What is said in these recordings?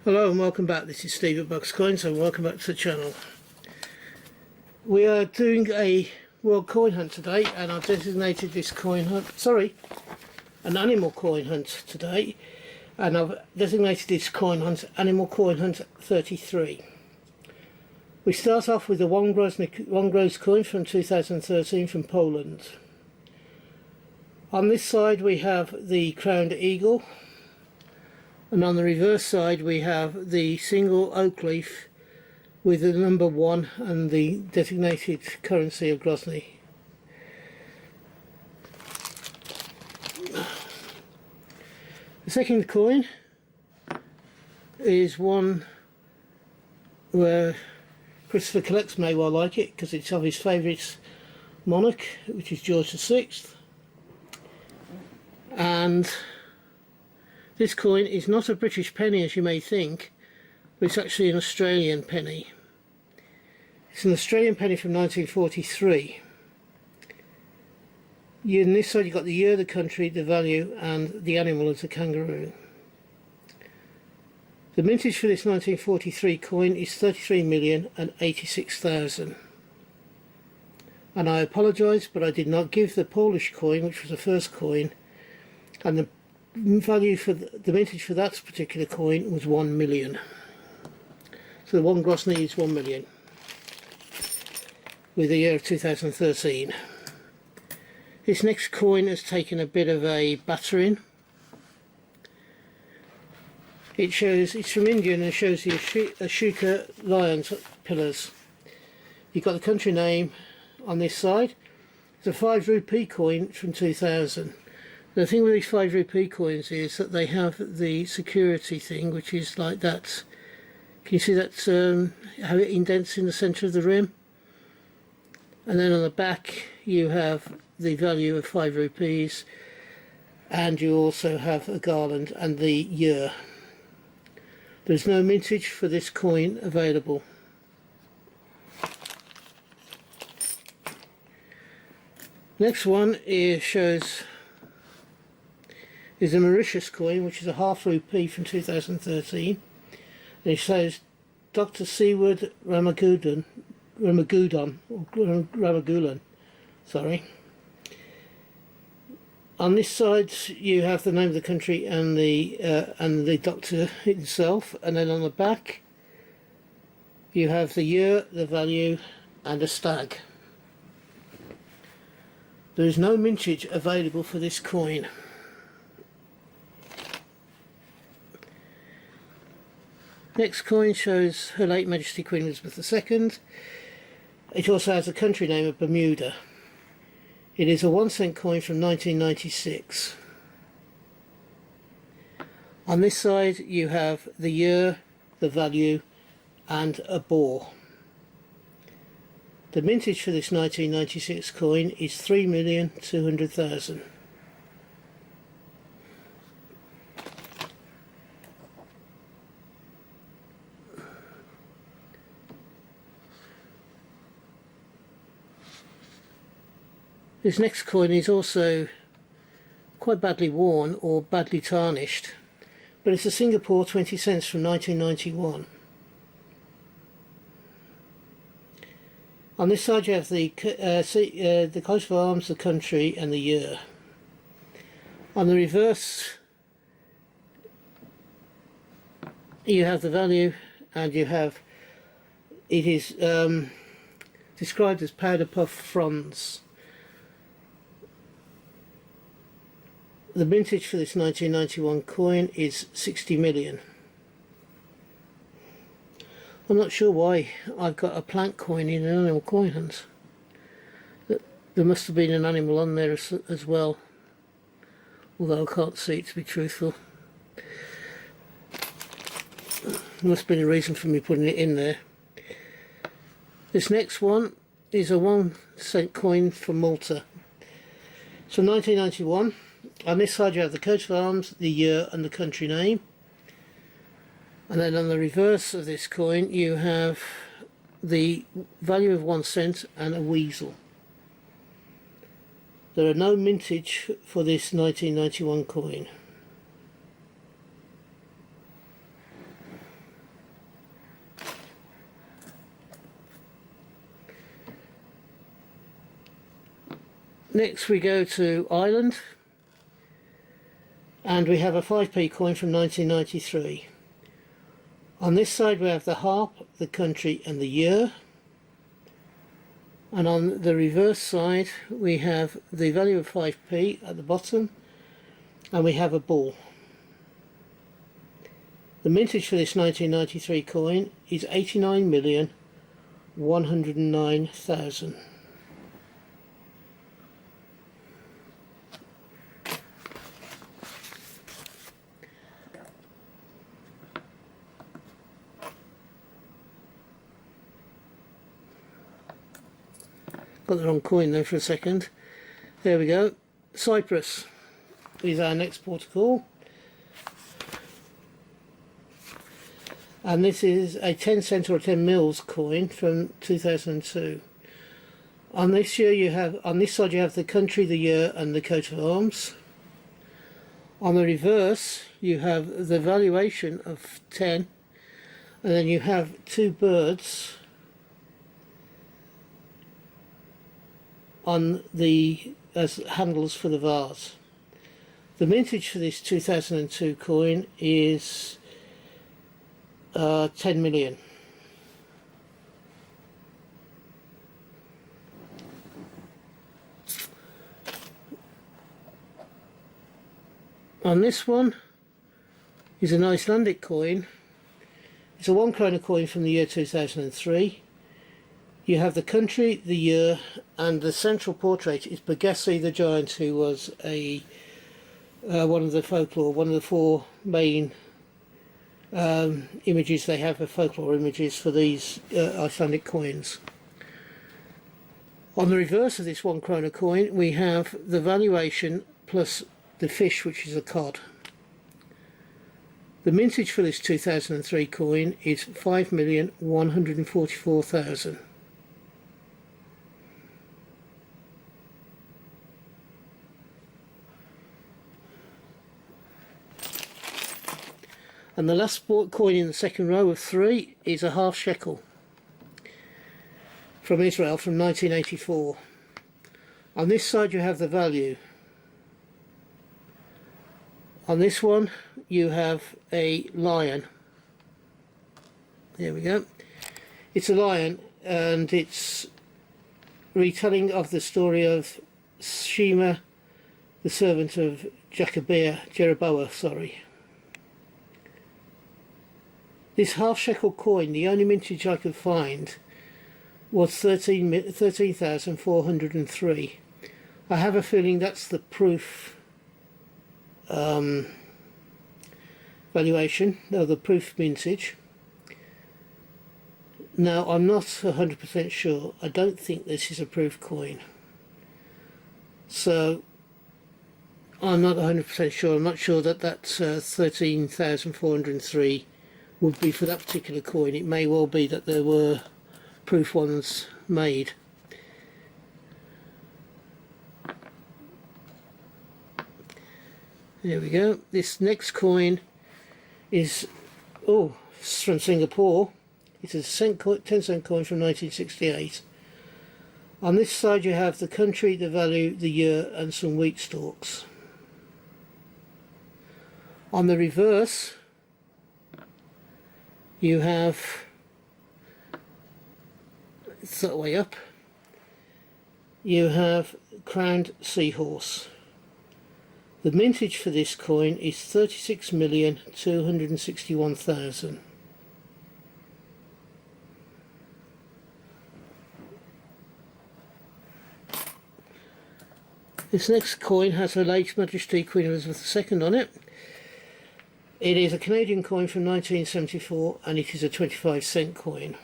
Hello and welcome back. This is Steve at Bucks Coins and welcome back to the channel. We are doing a world coin hunt today, and I've designated this coin hunt, an animal coin hunt today, and I've designated this coin hunt Animal Coin Hunt 33. We start off with the one gross coin from 2013 from Poland. On this side we have the crowned eagle, and on the reverse side we have the single oak leaf with the number 1 and the designated currency of Grozny. The second coin is one where Christopher Collects may well like it because it's of his favourite monarch, which is George VI. And this coin is not a British penny as you may think, but it's actually an Australian penny. It's an Australian penny from 1943. On this side you've got the year, the country, the value, and the animal as a kangaroo. The mintage for this 1943 coin is 33,086,000. And I apologise, but I did not give the Polish coin, which was the first coin, and the value for the mintage for that particular coin was 1 million. So the one Grozny is 1 million with the year of 2013. This next coin has taken a bit of a battering. It's from India and it shows the Ashoka lions pillars. You've got the country name on this side. It's a 5 rupee coin from 2000. The thing with these 5 rupee coins is that they have the security thing, which is like that. Can you see that, how it indents in the centre of the rim? And then on the back you have the value of 5 rupees, and you also have a garland and the year. There's no mintage for this coin available. Next one shows is a Mauritius coin, which is a half rupee from 2013, and it shows Dr. Seward Ramagudan, sorry. On this side you have the name of the country and the doctor himself, and then on the back you have the year, the value, and a stag. There is no mintage available for this coin. Next coin shows Her Late Majesty Queen Elizabeth II. It also has the country name of Bermuda. It is a 1-cent coin from 1996. On this side you have the year, the value, and a boar. The mintage for this 1996 coin is 3,200,000. This next coin is also quite badly worn or badly tarnished, but it's a Singapore 20 cents from 1991. On this side you have the coat of arms, the country, and the year. On the reverse you have the value, and you have it is described as powder puff fronds. The mintage for this 1991 coin is 60 million. I'm not sure why I've got a plank coin in an animal coin hunt. There must have been an animal on there as well, although I can't see it, to be truthful. There must have been a reason for me putting it in there. This next one is a 1-cent coin from Malta. So 1991. On this side you have the coat of arms, the year, and the country name. And then on the reverse of this coin you have the value of 1 cent and a weasel. There are no mintage for this 1991 coin. Next we go to Ireland, and we have a 5p coin from 1993. On this side we have the harp, the country and the year, and on the reverse side we have the value of 5p at the bottom, and we have a ball. The mintage for this 1993 coin is 89,109,000. Got the wrong coin there for a second. There we go. Cyprus is our next port of call. And this is a 10 cent or 10 mils coin from 2002. On this side you have the country, the year and the coat of arms. On the reverse you have the valuation of 10, and then you have two birds on the as handles for the vase. The mintage for this 2002 coin is 10 million. On this one is an Icelandic coin. It's a 1 krona coin from the year 2003. You have the country, the year, and the central portrait is Bergessi the giant, who was one of the folklore, one of the four main images they have, of folklore images for these Icelandic coins. On the reverse of this 1 krona coin we have the valuation plus the fish, which is a cod. The mintage for this 2003 coin is 5,144,000. And the last coin in the second row of 3 is a half shekel from Israel from 1984. On this side you have the value. On this one you have a lion. There we go. It's a lion, and it's retelling of the story of Shema, the servant of Jeroboam. This half shekel coin, the only mintage I could find, was 13,403. I have a feeling that's the proof valuation, no, the proof mintage. Now I'm not 100% sure. I don't think this is a proof coin, so I'm not 100% sure. I'm not sure that that's 13,403 would be for that particular coin. It may well be that there were proof ones made. There we go. This next coin is from Singapore. It's a 10 cent coin from 1968. On this side you have the country, the value, the year and some wheat stalks. On the reverse you have, it's that way up, you have crowned seahorse. The mintage for this coin is 36,261,000. This next coin has Her Late Majesty Queen Elizabeth II on it. It is a Canadian coin from 1974, and it is a 25 cent coin.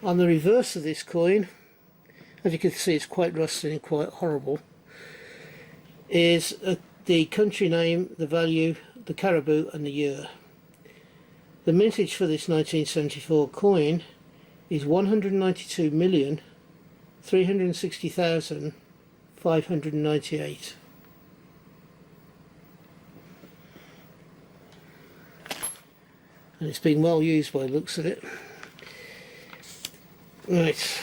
On the reverse of this coin, as you can see it's quite rusty and quite horrible, is the country name, the value, the caribou and the year. The mintage for this 1974 coin is 192,360,598. and it's been well used by the looks of it. Right,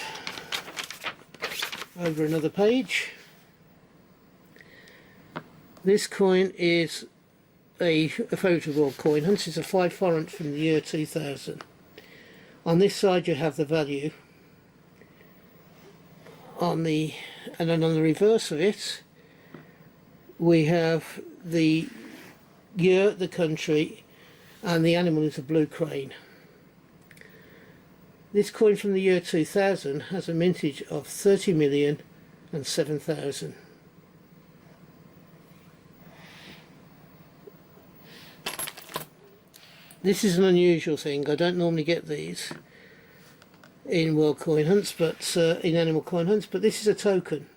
over another page. This coin is a photo World Coin Hunt. It's a 5 foreign from the year 2000. On this side you have the value, and then on the reverse of it we have the year, the country, and the animal is a blue crane. This coin from the year 2000 has a mintage of 30,007,000. This is an unusual thing. I don't normally get these in World Coin Hunts, but in Animal Coin Hunts, but this is a token.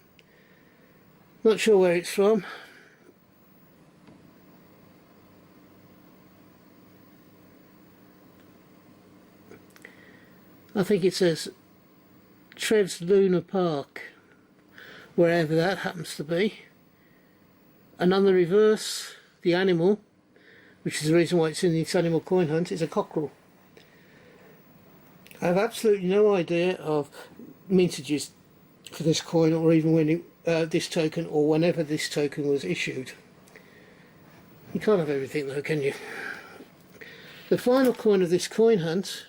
Not sure where it's from. I think it says Trev's Luna Park, wherever that happens to be. And on the reverse, the animal, which is the reason why it's in this Animal Coin Hunt, is a cockerel. I have absolutely no idea of mintages for this coin, or even when this token, or whenever this token was issued. You can't have everything though, can you? The final coin of this coin hunt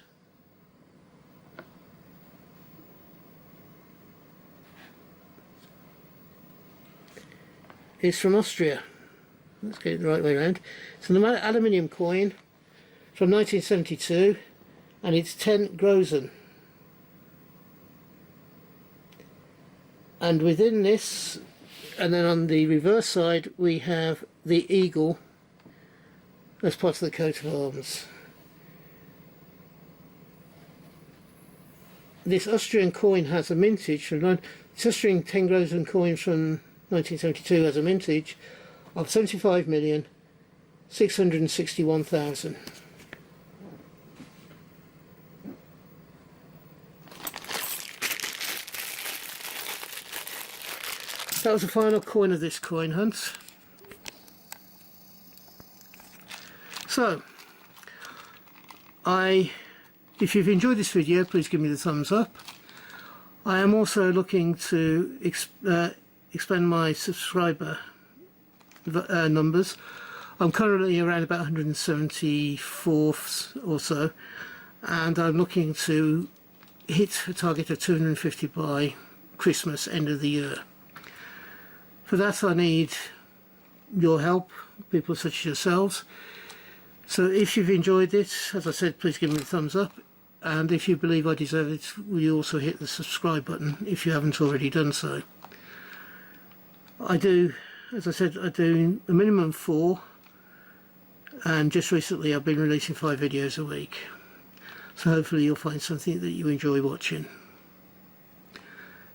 is from Austria. Let's get it the right way around. It's an aluminium coin from 1972, and it's 10 Groschen. And within this, and then on the reverse side, we have the eagle as part of the coat of arms. This Austrian coin has a mintage from this Austrian 10 Groschen coin from 1972 has a mintage of 75,661,000. That was the final coin of this coin hunt. So, if you've enjoyed this video, please give me the thumbs up. I am also looking to expand my subscriber numbers. I'm currently around about 174 or so, and I'm looking to hit a target of 250 by Christmas, end of the year. For that I need your help, people such as yourselves. So if you've enjoyed it, as I said, please give me a thumbs up, and if you believe I deserve it, will you also hit the subscribe button if you haven't already done so. I do, as I said, I do a minimum of 4, and just recently I've been releasing 5 videos a week. So hopefully you'll find something that you enjoy watching.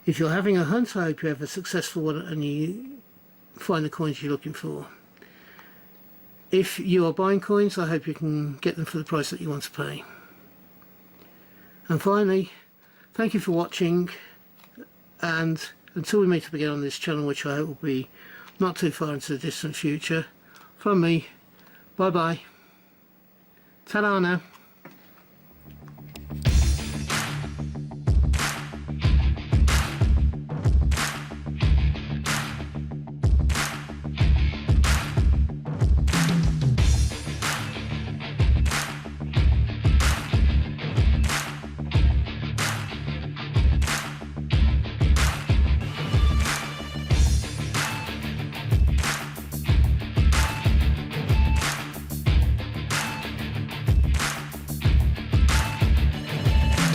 If you're having a hunt, I hope you have a successful one and you find the coins you're looking for. If you are buying coins, I hope you can get them for the price that you want to pay. And finally, thank you for watching, and until we meet up again on this channel, which I hope will be not too far into the distant future, from me, bye bye. Ta-da now.